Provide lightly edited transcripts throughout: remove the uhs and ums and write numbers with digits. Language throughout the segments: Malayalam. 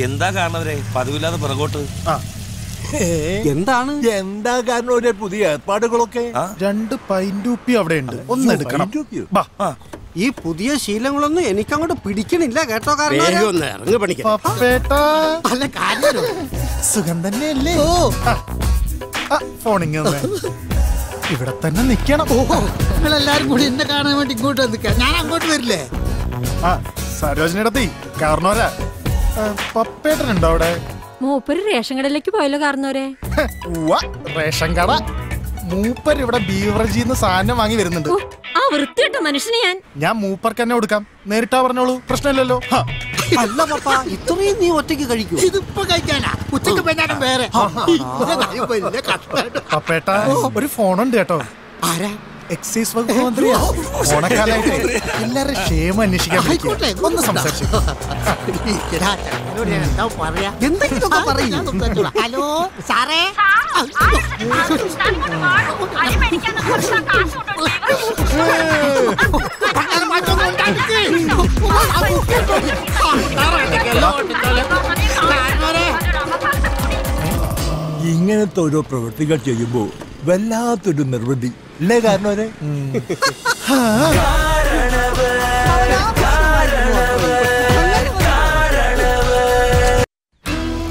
എന്താ കാണവരെ പതിവില്ലാതെ പിറകോട്ട്? എന്താണ് എന്താ കാരണം ഒരു പുതിയ ഏർപ്പാടുകളൊക്കെ? 2 പൈൻറ്റൂപ്പി അവിടെ ഉണ്ട്, ഒന്ന് എടുക്കണം. ഈ പുതിയ ശീലങ്ങളൊന്നും എനിക്കങ്ങോട്ട് പിടിക്കണില്ല കേട്ടോ. കാരണം സുഖം തന്നെയല്ലേ? ഫോണിങ് ഇവിടെ തന്നെ നിക്കണം. നിങ്ങളെല്ലാരും കൂടി എന്നെ കാണാൻ വേണ്ടി ഇങ്ങോട്ട് നിൽക്കാം. ഞാൻ അങ്ങോട്ട് വരില്ലേ? സരോജിനിടത്തി കാരണവരാ. പപ്പേട്ടനുണ്ടോ അവിടെ? മൂപ്പര് റേഷൻ കടയിലേക്ക് പോയല്ലോ കാരണവരെ. റേഷൻ കട? മൂപ്പർ ഇവിടെ ബീവറേജിന്ന് സാധനം വാങ്ങി വരുന്നുണ്ട്. ആ വൃത്തിയിട്ട മനുഷ്യനെ ഞാൻ മൂപ്പർക്ക് തന്നെ കൊടുക്കാം. നേരിട്ടാ പറഞ്ഞോളൂ, പ്രശ്നമില്ലല്ലോ. അല്ല പപ്പ, ഇത്രയും നീ ഒറ്റയ്ക്ക് കഴിക്കൂ? ഇതിപ്പോ കഴിക്കാനാ, ഉച്ചക്ക് പെണ്ണാനും വേറെ. പപ്പേട്ട ഒരു ഫോണുണ്ട് കേട്ടോ. ആരാ? എക്സൈസ് വകുപ്പ് മന്ത്രിയാ. ഓണക്കാലായിട്ട് എല്ലാവരും ക്ഷേമം അന്വേഷിക്കാൻ ഒന്ന് സംസാരിച്ചു. എന്തെങ്കിലും ഹലോ സാറേ, ഇങ്ങനത്തെ ഓരോ പ്രവൃത്തികൾ ചെയ്യുമ്പോ വല്ലാത്തൊരു നിർവൃതി അല്ലേ കാരണവരെ?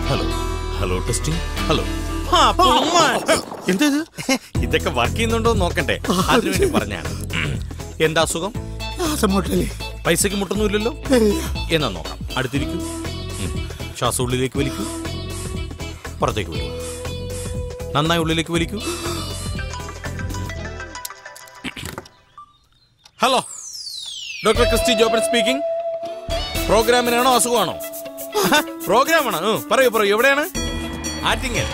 Hello hello testing. ഹലോ. എന്തത്? ഇതൊക്കെ വർക്ക് ചെയ്യുന്നുണ്ടോ നോക്കണ്ടേ, അതിനുവേണ്ടി പറഞ്ഞാണ്. എന്താ അസുഖം? പൈസക്ക് മുട്ടൊന്നുമില്ലല്ലോ. എന്നാ നോക്കാം. അടുത്തിരിക്കൂ. ശ്വാസം ഉള്ളിലേക്ക് വലിക്കൂ, പുറത്തേക്ക് വലിക്കൂ. നന്നായി ഉള്ളിലേക്ക് വലിക്കൂ. Hello, doctor Christy Joban speaking. പ്രോഗ്രാമിനാണോ അസുഖമാണോ? പ്രോഗ്രാമാണോ? പറയൂ പറയൂ, എവിടെയാണ്? ആറ്റിങ്ങൽ.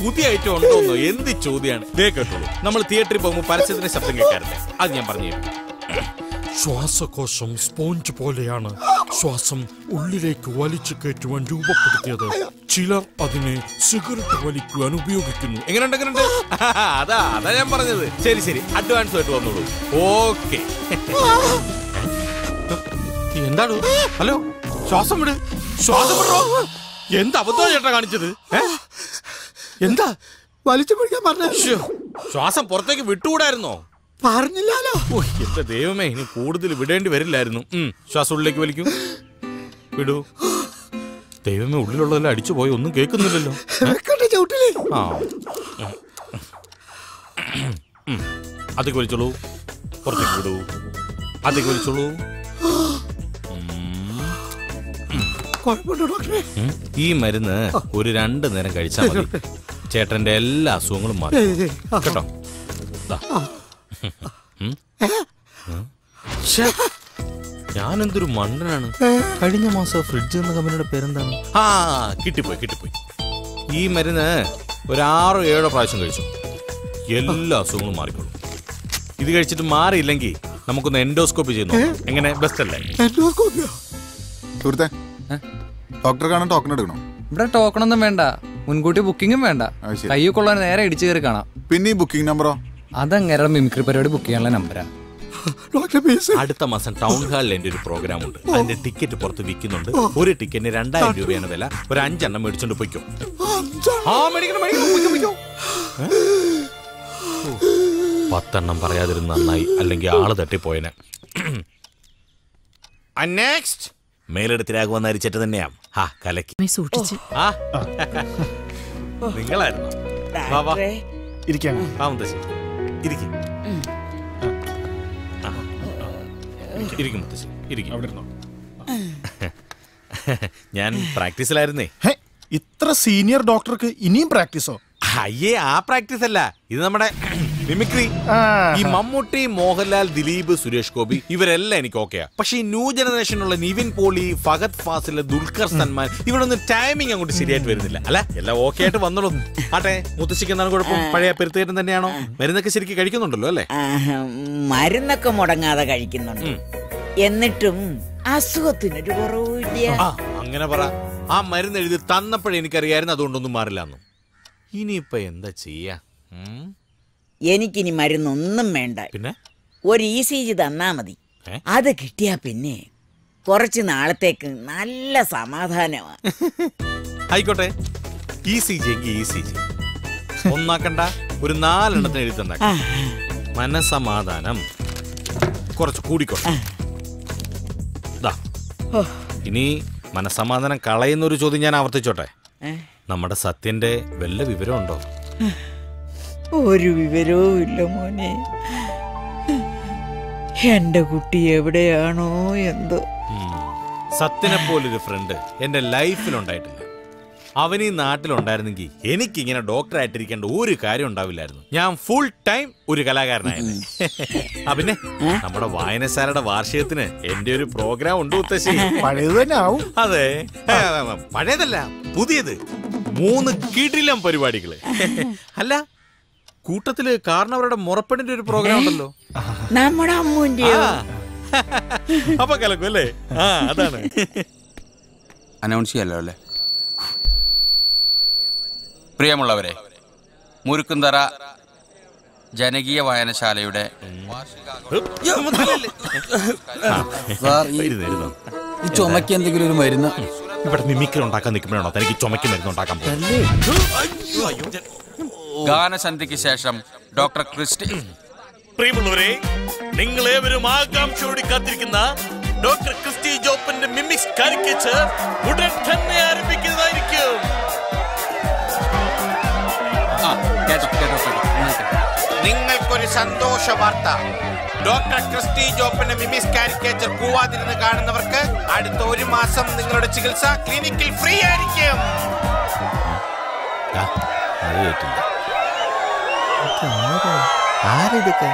പുതിയ ഐറ്റം ഉണ്ടോന്നോ? എന്ത് ചോദ്യമാണ്? കേട്ടോളൂ, നമ്മൾ തിയേറ്ററിൽ പോകുമ്പോൾ പരസ്യത്തിന്റെ ശബ്ദം കേൾക്കാറില്ല. അത് ഞാൻ പറഞ്ഞു തരാം. ശ്വാസകോശം സ്പോഞ്ച് പോലെയാണ്. ശ്വാസം ഉള്ളിലേക്ക് വലിച്ചു കയറ്റുവാൻ രൂപപ്പെടുത്തിയത്. ചിലർ അതിനെ സിഗരറ്റ് വലിക്കുവാൻ ഉപയോഗിക്കുന്നു. എങ്ങനെയുണ്ട്? അതാ ഞാൻ പറഞ്ഞത്. ശരി ശരി, അഡ്വാൻസ് ആയിട്ട് വന്നോളൂ. ഓക്കെ. എന്താണ്? ഹലോ, ശ്വാസം വിട്, ശ്വാസം വിടോ. എന്താ അബദ്ധം ചേട്ടാ കാണിച്ചത്? എന്താ വലിച്ചു പിടിക്കാൻ പറഞ്ഞ? ശ്വാസം പുറത്തേക്ക് വിട്ടുകൂടായിരുന്നോ? പറഞ്ഞില്ലല്ലോ. എന്റെ ദൈവമേ, ഇനി കൂടുതൽ വിടേണ്ടി വരില്ലായിരുന്നു. ശ്വാസം ഉള്ളിലേക്ക് വലിക്കും, വിടൂ. ദൈവമേ, ഉള്ളിലുള്ളതെല്ലാം അടിച്ചു പോയി, ഒന്നും കേൾക്കുന്നില്ലല്ലോ. അതൊക്കെ വലിച്ചോളൂ, പുറത്തേക്ക് വിടൂ. അതൊക്കെ വലിച്ചോളൂ. ഈ മരുന്ന് ഒരു 2 നേരം കഴിച്ചാൽ മതി. ചേട്ടന്റെ എല്ലാ അസുഖങ്ങളും മാറി കേട്ടോ. ഞാനെന്തൊരു മണ്ടനാണ്. കഴിഞ്ഞ മാസം ഫ്രിഡ്ജ് എന്ന കമ്പനിയുടെ പേരെന്താണ്? കിട്ടിപ്പോയി. ഈ മരുന്ന് ഒരു 6-7 പ്രാവശ്യം കഴിച്ചു. എല്ലാ അസുഖങ്ങളും മാറിക്കോളും. ഇത് കഴിച്ചിട്ട് മാറിയില്ലെങ്കിൽ നമുക്കൊന്ന് എൻഡോസ്കോപ്പി ചെയ്യുന്നു. എങ്ങനെ? ബെസ്റ്റ് അല്ലേ? സുഹൃത്തെ, ഡോക്ടറെ കാണാൻ ടോക്കൺ എടുക്കണം. ഇവിടെ ടോക്കൺ ഒന്നും വേണ്ട, മുൻകൂട്ടി ബുക്കിംഗും വേണ്ട. കയ്യിൽ കൊള്ളാൻ നേരെ ഇടിച്ചു കയറി കാണാം. പിന്നെ ഈ ബുക്കിംഗ് നമ്പറോ? അതങ്ങനെ മിമിക്രി പരിപാടി ബുക്ക് ചെയ്യാനുള്ള നമ്പരാ. അടുത്ത മാസം ടൗൺ ഹാളിൽ എന്റെ ഒരു പ്രോഗ്രാം ഉണ്ട്. അതിന്റെ ടിക്കറ്റ് പുറത്ത് വിൽക്കുന്നുണ്ട്. ഒരു ടിക്കറ്റിന് 2000 രൂപയാണ് വില. ഒരു 5 എണ്ണം മേടിച്ചോണ്ട് പോയിക്കോ. മേടിക്കണം. 10 എണ്ണം പറയാതിരുന്ന നന്നായി, അല്ലെങ്കിൽ ആള് തട്ടിപ്പോയനെ. നെക്സ്റ്റ് മേലെടുത്തിരാകുവന്ന അരിച്ചിട്ട് തന്നെയാ. കലക്കി നിങ്ങളായിരുന്നു. ഞാൻ പ്രാക്ടീസിലായിരുന്നേ. ഇത്ര സീനിയർ ഡോക്ടർക്ക് ഇനിയും പ്രാക്ടീസോ? അയ്യേ, ആ പ്രാക്ടീസ് അല്ല, ഇത് നമ്മുടെ മിമിക്രി. ഈ മമ്മൂട്ടി, മോഹൻലാൽ, ദിലീപ്, സുരേഷ് ഗോപി ഇവരെല്ലാം എനിക്ക് ഓക്കെയാ. പക്ഷെ ഈ ന്യൂ ജനറേഷനുള്ള നിവിൻ പോളി, ഫഹദ് ഫാസിൽ, ദുൽഖർ സൽമാൻ ഇവരൊന്നും ടൈമിങ് അങ്ങോട്ട് ശരിയായിട്ട് വരുന്നില്ല. അല്ല, എല്ലാം ഓക്കെ ആയിട്ട് വന്നോളൂ. ആട്ടെ, മുത്തശ്ശിക്ക് എന്താണ് കുഴപ്പം? പഴയ പെരുത്തേറ്റം തന്നെയാണോ? മരുന്നൊക്കെ ശരിക്കും കഴിക്കുന്നുണ്ടല്ലോ അല്ലേ? മരുന്നൊക്കെ മുടങ്ങാതെ കഴിക്കുന്നുണ്ട്, എന്നിട്ടും അസുഖത്തിനൊരു കുറവില്ല. അങ്ങനെ പറ. ആ മരുന്ന് എഴുതി തന്നപ്പോഴേ എനിക്കറിയായിരുന്നു അതുകൊണ്ടൊന്നും മാറില്ലാന്നു. ഇനിയിപ്പൊ എന്താ ചെയ്യാ? എനിക്കിനി മരുന്നൊന്നും വേണ്ട. പിന്നെ ഒരു ECG തന്നാ മതി. അത് കിട്ടിയാ പിന്നെ കുറച്ച് നാളത്തേക്ക് നല്ല സമാധാനമാണ്. ആയിക്കോട്ടെ, ECG എങ്കിൽ ECG ഒന്നാക്കണ്ട, ഒരു 4 എണ്ണത്തിന് എഴുതി തന്നേക്ക. മനസമാധാനം കുറച്ച് കൂടിക്കോട്ടെ. ഇനി മനസമാധാനം കളയുന്നൊരു ചോദ്യം ഞാൻ ആവർത്തിച്ചോട്ടെ. നമ്മുടെ സത്യന്റെ വല്ല വിവരമുണ്ടോ? ഒരു വിവരവും ഇല്ല മോനെ. എന്റെ കുട്ടി എവിടെയാണോ എന്തോ. സത്യനെ പോലൊരു ഫ്രണ്ട് എന്റെ ലൈഫിലുണ്ടായിട്ടില്ല. അവൻ ഈ നാട്ടിലുണ്ടായിരുന്നെങ്കിൽ എനിക്കിങ്ങനെ ഡോക്ടറായിട്ടിരിക്കേണ്ട ഒരു കാര്യം ഉണ്ടാവില്ലായിരുന്നു. ഞാൻ ഫുൾ ടൈം ഒരു കലാകാരനായിരുന്നു. പിന്നെ നമ്മുടെ വായനശാലയുടെ വാർഷികത്തിന് എന്റെ ഒരു പ്രോഗ്രാം ഉണ്ട് മുത്തശ്ശി. പഴയത് തന്നെ ആവും. അതെ, പഴയതല്ല, പുതിയത്. 3 കിടിലം പരിപാടികള്. അല്ല, കൂട്ടത്തില് കാരണവരുടെ മുറപ്പെണ്ണിന്റെ ഒരു പ്രോഗ്രാം ഉണ്ടല്ലോ. നമ്മുടെ അമ്മൂന്റെ. അപ്പൊ കലക്കും അല്ലേ? അതാണ്. അനൗൺസ് ചെയ്യാലോ അല്ലേ? പ്രിയമുള്ളവരെ, മുരുക്കുന്തറ ജനകീയ വായനശാലയുടെ ചുമക്ക് എന്തെങ്കിലും ഒരു മരുന്ന് ഇവിടെ മിമിക്രി ഉണ്ടാക്കാൻ നിൽക്കുമ്പോഴാണോ തനിക്ക് ചുമക്ക് മരുന്ന് ഉണ്ടാക്കാൻ പോകുന്നത്? ഗാനസന്ധ്യയ്ക്ക് ശേഷം ഡോക്ടർ ക്രിസ്റ്റി. പ്രിയമുള്ളവരെ, നിങ്ങൾ ഏവരും ആകാംക്ഷയോടെ കാത്തിരിക്കുന്ന ഡോക്ടർ ക്രിസ്റ്റി ജോപ്പന്റെ മിമിക്സ് കാരിക്കേച്ചർ ഉടൻ തന്നെ ആരംഭിക്കുന്നതായിരിക്കും. നിങ്ങൾക്കൊരു സന്തോഷ വാർത്ത. ഡോക്ടർ ക്രിസ്റ്റി ജോപ്പന്റെ മിമിക്സ് കാരിക്കേച്ചർ പോവാതിരുന്ന് കാണുന്നവർക്ക് അടുത്ത 1 മാസം നിങ്ങളുടെ ചികിത്സ ക്ലിനിക്കിൽ ഫ്രീ ആയിരിക്കും. ആരിതൊക്കെ?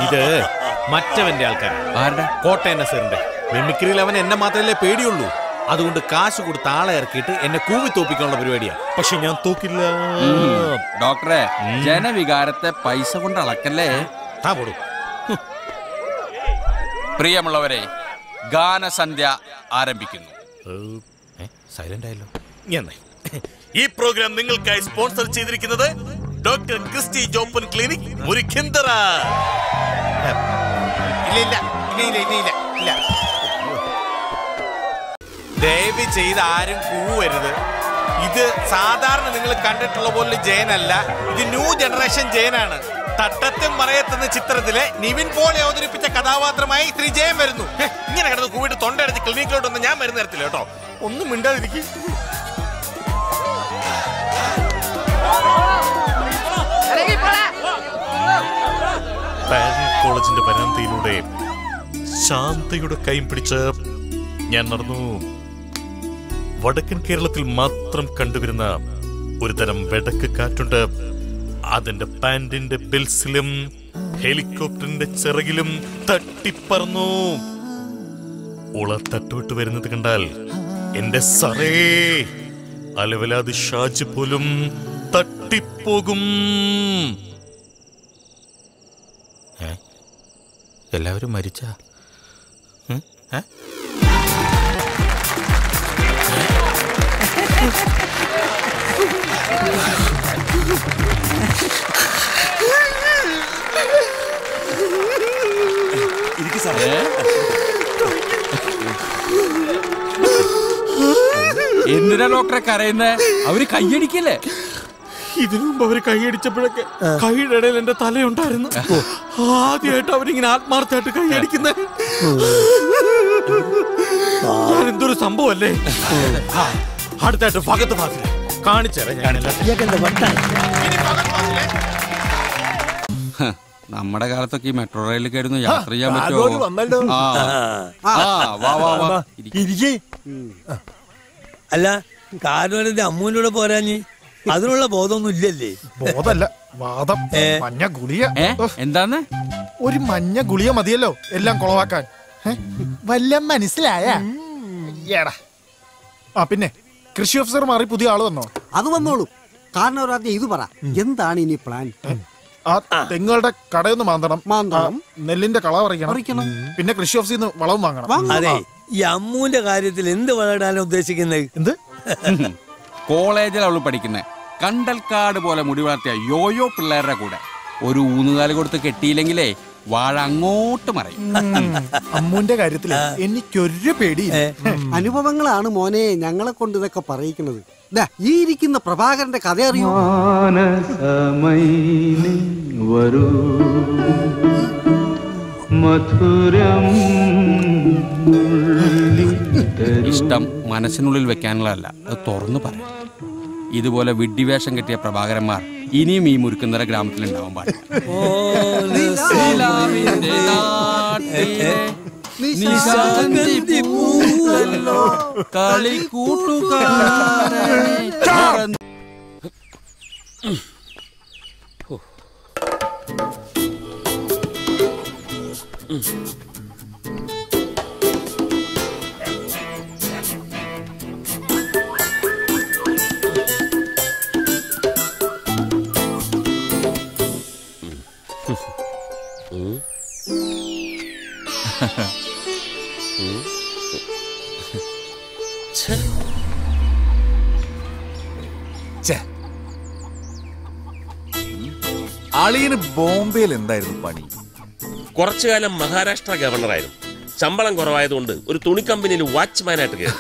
ഇത് മറ്റവന്റെ ആൾക്കാരാണ്. കോട്ടയം നസീറിന്റെ മിമിക്രിയിൽ അവൻ എന്നെ മാത്രമല്ലേ പേടിയുള്ളൂ. അതുകൊണ്ട് കാശ് കൊടുത്ത് ആളെ ഇറക്കിയിട്ട് എന്നെ കൂവി തോപ്പിക്കാനുള്ള പരിപാടിയാ. പക്ഷെ ഞാൻ തോക്കില്ല. ഡോക്ടറെ, ജനവികാരത്തെ പൈസ കൊണ്ട് അളക്കല്ലേ. പ്രിയമുള്ളവരെ, ഗാനസന്ധ്യ ആരംഭിക്കുന്നു. സൈലന്റ് ആയല്ലോ. ഈ പ്രോഗ്രാം നിങ്ങൾക്കായി സ്പോൺസർ ചെയ്തിരിക്കുന്നത് ഡോക്ടർ ക്രിസ്റ്റി ജോപ്പൻ ക്ലിനിക് മുരിക്കിന്തറ. ദയവ് ചെയ്ത് ആരും കൂവരുത്. ഇത് സാധാരണ നിങ്ങൾ കണ്ടിട്ടുള്ള പോലെ ജയനല്ല, ഇത് ന്യൂ ജനറേഷൻ ജയനാണ്. തട്ടത്തും മറയത്തെന്ന ചിത്രത്തിലെ നിവിൻ പോളി അവതരിപ്പിച്ച കഥാപാത്രമായി ശ്രീ ജയൻ വരുന്നു. ഇങ്ങനെ കിടന്ന് കൂവിട്ട് തൊണ്ടയടിച്ച് ക്ലിനിക്കിലോട്ടൊന്നും ഞാൻ മരുന്ന് തരത്തില്ല കേട്ടോ. ഒന്നും മിണ്ടാതിരിക്കും. കോളേജിന്റെ വരാന്തയിലൂടെ ശാന്തയുടെ കൈ പിടിച്ച് ഞാൻ നടന്നു. വടക്കൻ കേരളത്തിൽ മാത്രം കണ്ടുവരുന്ന ഒരു തരം വെടക്ക് കാറ്റുണ്ട്. അതിന്റെ പാന്റിന്റെ ബെൽസിലും ഹെലികോപ്റ്ററിന്റെ ചിറകിലും തട്ടിപ്പറന്നു. ഉള തട്ടുവിട്ട് വരുന്നത് കണ്ടാൽ എന്റെ സറേ അലവലാതി ഷാജി പോലും തട്ടിപ്പോകും. എല്ലാവരും മരിച്ച എന്തിനാ ഡോക്ടറെ കരയുന്നേ? അവര് കൈയടിക്കല്ലേ? ഇതിനു മുമ്പ് അവര് കൈയടിച്ചപ്പോഴൊക്കെ കൈയുടെ ഇടയിൽ എന്റെ തലയുണ്ടായിരുന്നു. ആദ്യമായിട്ട് അവരിങ്ങനെ ആത്മാർത്ഥമായിട്ട് കൈയടിക്കുന്നത്. എന്തൊരു സംഭവല്ലേ. അടുത്തായിട്ട് ഭഗത് ഫാസിൽ കാണിച്ചേരാ. നമ്മുടെ കാലത്തൊക്കെ ഈ മെട്രോ റെയിലിൽ കയറുന്നു യാത്ര ചെയ്യാൻ പറ്റുമോ? അല്ല, കാരണവരുടെ അമ്മൂനോട് പോരാഞ്ഞ് അതിനുള്ള ബോധമൊന്നും ഇല്ലല്ലേ? ബോധല്ല, വാദം. മഞ്ഞ ഗുളിയ. എന്താന്ന്? ഒരു മഞ്ഞ ഗുളിയ മതിയല്ലോ എല്ലാം കുളവാക്കാൻ. വല്ല മനസ്സിലായ? പിന്നെ കൃഷി ഓഫീസർ മാറി പുതിയ ആള് വന്നോ? അത് വന്നോളൂ. കാരണം ആദ്യം ഇത് പറ, എന്താണ് ഇനി പ്ലാൻ? ആ തെങ്ങുകളുടെ കടയൊന്ന് മാന്തണം, നെല്ലിന്റെ കള പറിക്കണം, പിന്നെ കൃഷി ഓഫീസിൽ നിന്ന് വളവും വാങ്ങണം. അതെ, ഈ അമ്മൂന്റെ കാര്യത്തിൽ എന്ത് വളരാനാണ് ഉദ്ദേശിക്കുന്നത്? എന്ത് കോളേജിൽ അവള് പഠിക്കുന്നത് കണ്ടൽക്കാട് പോലെ മുടി വളർത്തിയ യോയോ പിള്ളേരുടെ കൂടെ ഒരു ഊന്നുകാല് കൊടുത്ത് കെട്ടിയില്ലെങ്കിലേ വാഴ അങ്ങോട്ട് മറയും. അമ്മുന്റെ കാര്യത്തിൽ എനിക്കൊരു പേടി. അനുഭവങ്ങളാണ് മോനെ ഞങ്ങളെ കൊണ്ട് ഇതൊക്കെ പറയിക്കുന്നത്. ഈ ഇരിക്കുന്ന പ്രഭാകരന്റെ കഥ അറിയോ? ഇഷ്ടം മനസ്സിനുള്ളിൽ വെക്കാനുള്ളതല്ല, അത് തുറന്നു പറയാം. ഇതുപോലെ വിഡ്ഢിവേഷം കെട്ടിയ പ്രഭാകരന്മാർ ഇനിയും ഈ മുരുക്കുന്നര ഗ്രാമത്തിലുണ്ടാവാൻ പാടില്ല. അളിയന് ബോംബെയിൽ എന്തായിരുന്നു പണി? കുറച്ചു കാലം മഹാരാഷ്ട്ര ഗവർണറായിരുന്നു. ശമ്പളം കുറവായതുകൊണ്ട് ഒരു തുണി കമ്പനിയിൽ വാച്ച്മാനായിട്ട് കയറി.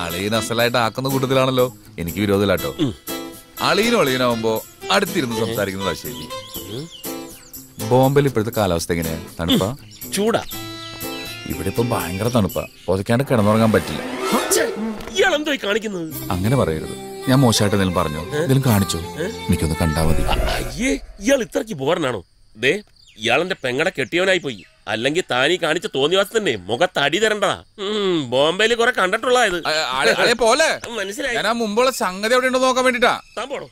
അളിയൻ അസലായിട്ട് ആക്കുന്ന കൂട്ടത്തിലാണല്ലോ. എനിക്ക് വിരോധമില്ലാട്ടോ. അളിയനും അളിയനാവുമ്പോ അടുത്തിരുന്ന് സംസാരിക്കുന്നതാ ശരി. ബോംബെയിൽ ഇപ്പോഴത്തെ കാലാവസ്ഥ എങ്ങനെയാ? തണുപ്പാ ചൂടാ? ഇവിടെ ഇപ്പൊ ഭയങ്കര തണുപ്പാ. പൊതയ്ക്കാണ്ട് കിടന്നുറങ്ങാൻ പറ്റില്ല. ഇയാൾ എന്തോ കാണിക്കുന്നത്? അങ്ങനെ പറയരുത്. ഞാൻ മോശമായിട്ട് എന്തെങ്കിലും പറഞ്ഞോ? എന്തെങ്കിലും കാണിച്ചോ? എനിക്കൊന്ന് കണ്ടാ മതി. അയ്യേ, ഇയാൾ ഇത്രക്ക് ബോറനാണോ? ദേ, ഇയാളെന്റെ പെങ്ങടെ കെട്ടിയവനായി പോയി. അല്ലെങ്കിൽ താനീ കാണിച്ച തോന്നിവാസം തന്നെ മുഖത്ത് അടി തരണ്ടതാ. ബോംബെയിൽ കുറെ കണ്ടിട്ടുള്ളത് പോലെ മനസ്സിലായി. ഞാൻ മുമ്പുള്ള സംഗതി അവിടെ ഉണ്ടോ നോക്കാൻ വേണ്ടിട്ടാ. താൻ പോടോ.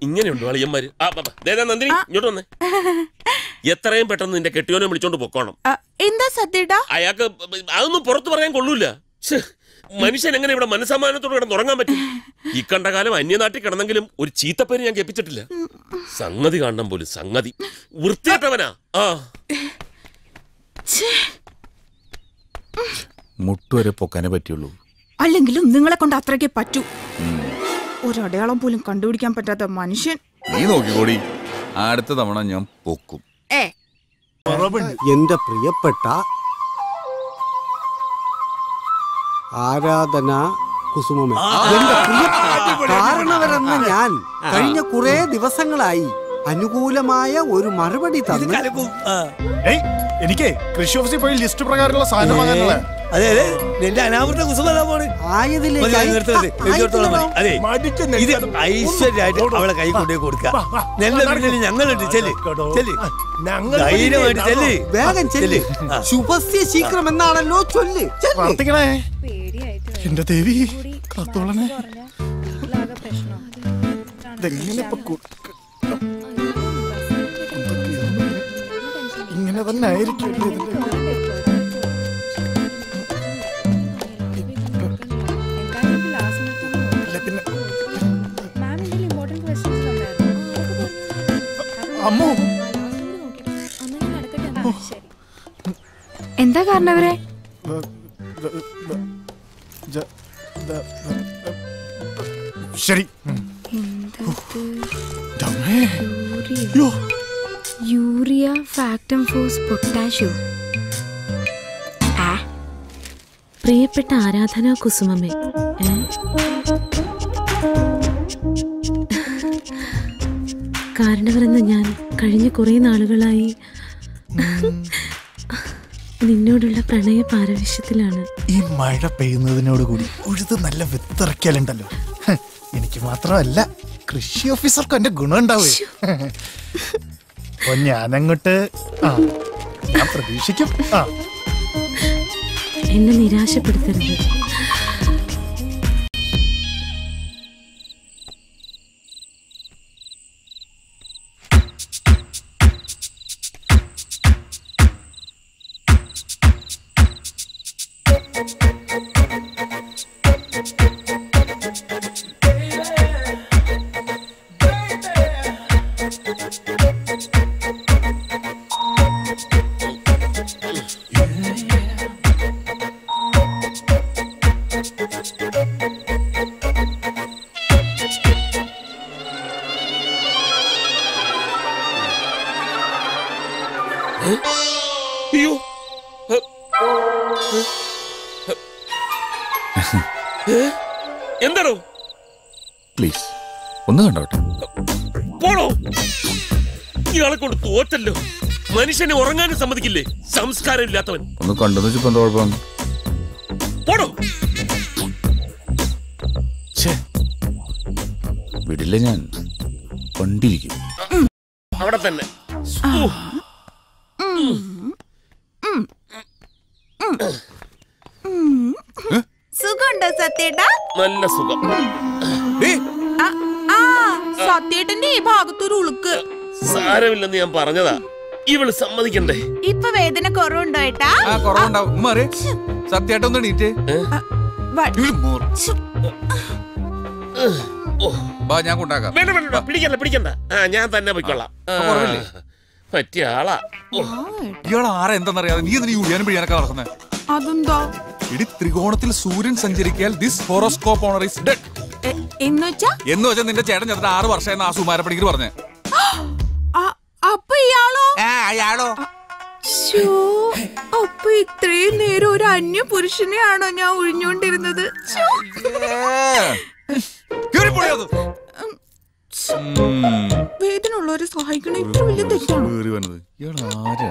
ഇങ്ങനെയുണ്ടോ അളിയന്മാര്? നന്ദിനി ഇങ്ങോട്ട് വന്നേ. എത്രയും പെട്ടെന്ന് നിന്റെ കെട്ടിയോനെ വിളിച്ചോണ്ട് പൊക്കോണം. എന്താ സത്യേട്ടാ? അയാൾക്ക് അതൊന്നും പുറത്തു പറയാൻ കൊള്ളൂല. മനുഷ്യൻ എങ്ങനെ ഇവിടെ മനസ്സമാനത്തോടെ കിടന്നുറങ്ങാൻ പറ്റും? ഈ കണ്ട കാലം അന്യനാട്ടിൽ കിടന്നെങ്കിലും ഒരു ചീത്തപ്പേര് ഞാൻ കേൾപ്പിച്ചിട്ടില്ല. സംഗതി കാണണം പോലും. സംഗതി വൃത്തിയായിട്ടവനാ. മുട്ടുവരെ പൊക്കാനേ പറ്റുള്ളൂ. അല്ലെങ്കിലും നിങ്ങളെ കൊണ്ട് അത്രയ്ക്ക് പറ്റൂ. ഒരടയാളം പോലും കണ്ടുപിടിക്കാൻ പറ്റാത്ത മനുഷ്യൻ. നീ നോക്കിക്കോടി, അടുത്ത തവണ ഞാൻ പൊക്കും. എന്റെ പ്രിയപ്പെട്ട ആരാധന കുസുമമേ, എന്റെ കാരണവരെന്ന ഞാൻ കഴിഞ്ഞ കുറെ ദിവസങ്ങളായി അനുകൂലമായ ഒരു മറുപടി തന്നു. എനിക്ക് കൃഷി ഓഫീസിൽ പോയി ലിസ്റ്റ് പ്രകാരമുള്ള സാധനം വാങ്ങാനുള്ള നിന്റെ അനാവൃത കുസുമ ഐശ്വര്യമായിട്ട് അവളെ കൈ കൊണ്ടേ കൊടുക്കുക. ഞങ്ങളുണ്ട്. ചെല്ല് ധൈര്യമായിട്ട് ചെല്ല്, വേഗം ചെല്ല്. ശുഭസ്യ ശീഘ്രം എന്നാണല്ലോ ചൊല്ല്. എന്റെ ദേവി കാത്തോളനെ. ഇങ്ങനെ തന്നെ ആയിരിക്കും. എന്താ കാരണവരെ? ശരി. യൂറിയ ഫാക്ടം ഫോസ് പൊട്ടാഷ്യം. പ്രിയപ്പെട്ട ആരാധനാ കുസുമമേ, കാരണവരെന്ന ഞാൻ കഴിഞ്ഞ കുറെ നാളുകളായി നിന്നോടുള്ള പ്രണയ പാരവശ്യത്തിലാണ്. ഈ മഴ പെയ്യുന്നതിനോടുകൂടി ഉഴുത് നല്ല വിത്തിറക്കിയാലുണ്ടല്ലോ. എനിക്ക് മാത്രമല്ല, കൃഷി ഓഫീസർക്കും എന്റെ ഗുണം ഉണ്ടാവേ. അപ്പൊ ഞാനങ്ങോട്ട് ഞാൻ പ്രതീക്ഷിക്കും. എന്നെ നിരാശപ്പെടുത്തരുത്. എന്താണോ? പ്ലീസ് ഒന്ന് കണ്ടോട്ടെ. പോണോ? ഇയാളെ കൊണ്ട് തോറ്റല്ലോ. മനുഷ്യനെ ഉറങ്ങാനും സമ്മതിക്കില്ലേ? സംസ്കാരം ഇല്ലാത്തവൻ. ഒന്ന് കണ്ടെന്ന് വെച്ചപ്പോ എന്താ കുഴപ്പം? പോണോ? വിടില്ല ഞാൻ, കണ്ടിരിക്കും. അവിടെ തന്നെ. സുഖമുണ്ടോ സത്യേട്ടാ? നല്ല സുഖം. സത്യേട്ടന്റെ ഈ ഭാഗത്തൊരു ഉളുക്ക്. സാരമില്ലെന്ന് ഞാൻ പറഞ്ഞതാ. ഇവള് സമ്മതിക്കണ്ടേ? ഇപ്പൊ വേദന കുറവുണ്ടോ ഏട്ടാ? കുറവുണ്ടാവും. സത്യായിട്ടൊന്നും എണീറ്റേ. ഞാൻ കൊണ്ടാക്കാം. വേണ്ട വേണ്ട, പിടിക്കണ്ട. ഞാൻ തന്നെ പോയിക്കൊള്ളാം. പറ്റിയ ആളാ. ഇയാൾ ആരാ എന്താന്നറിയാതെ നീ എന്തിനാ ഉഴിയാനും പിഴിയാനൊക്കെ നടക്കുന്നത്? അതെന്താ? ഇടി ത്രികോണത്തിൽ സൂര്യൻ സഞ്ചരിക്കാൻ this horoscope owner is dead. എന്ന് വെച്ചാ നിന്റെ ചേട്ടൻ ചെന്നിട്ട് 6 വർഷം ആ സുമാരപ്പണിക്കർ പറഞ്ഞേ. അപ്പൊ ഇയാളോ? അയാളോ? അപ്പൊ ഇത്രയും നേരം ഒരു അന്യ പുരുഷനെയാണോ ഞാൻ ഒഴിഞ്ഞോണ്ടിരുന്നത്? വേദന ഉള്ളവരെ സഹായിക്കണ ഇത്ര വലിയ തെറ്റാണോ? ഇയാൾ ആരാ?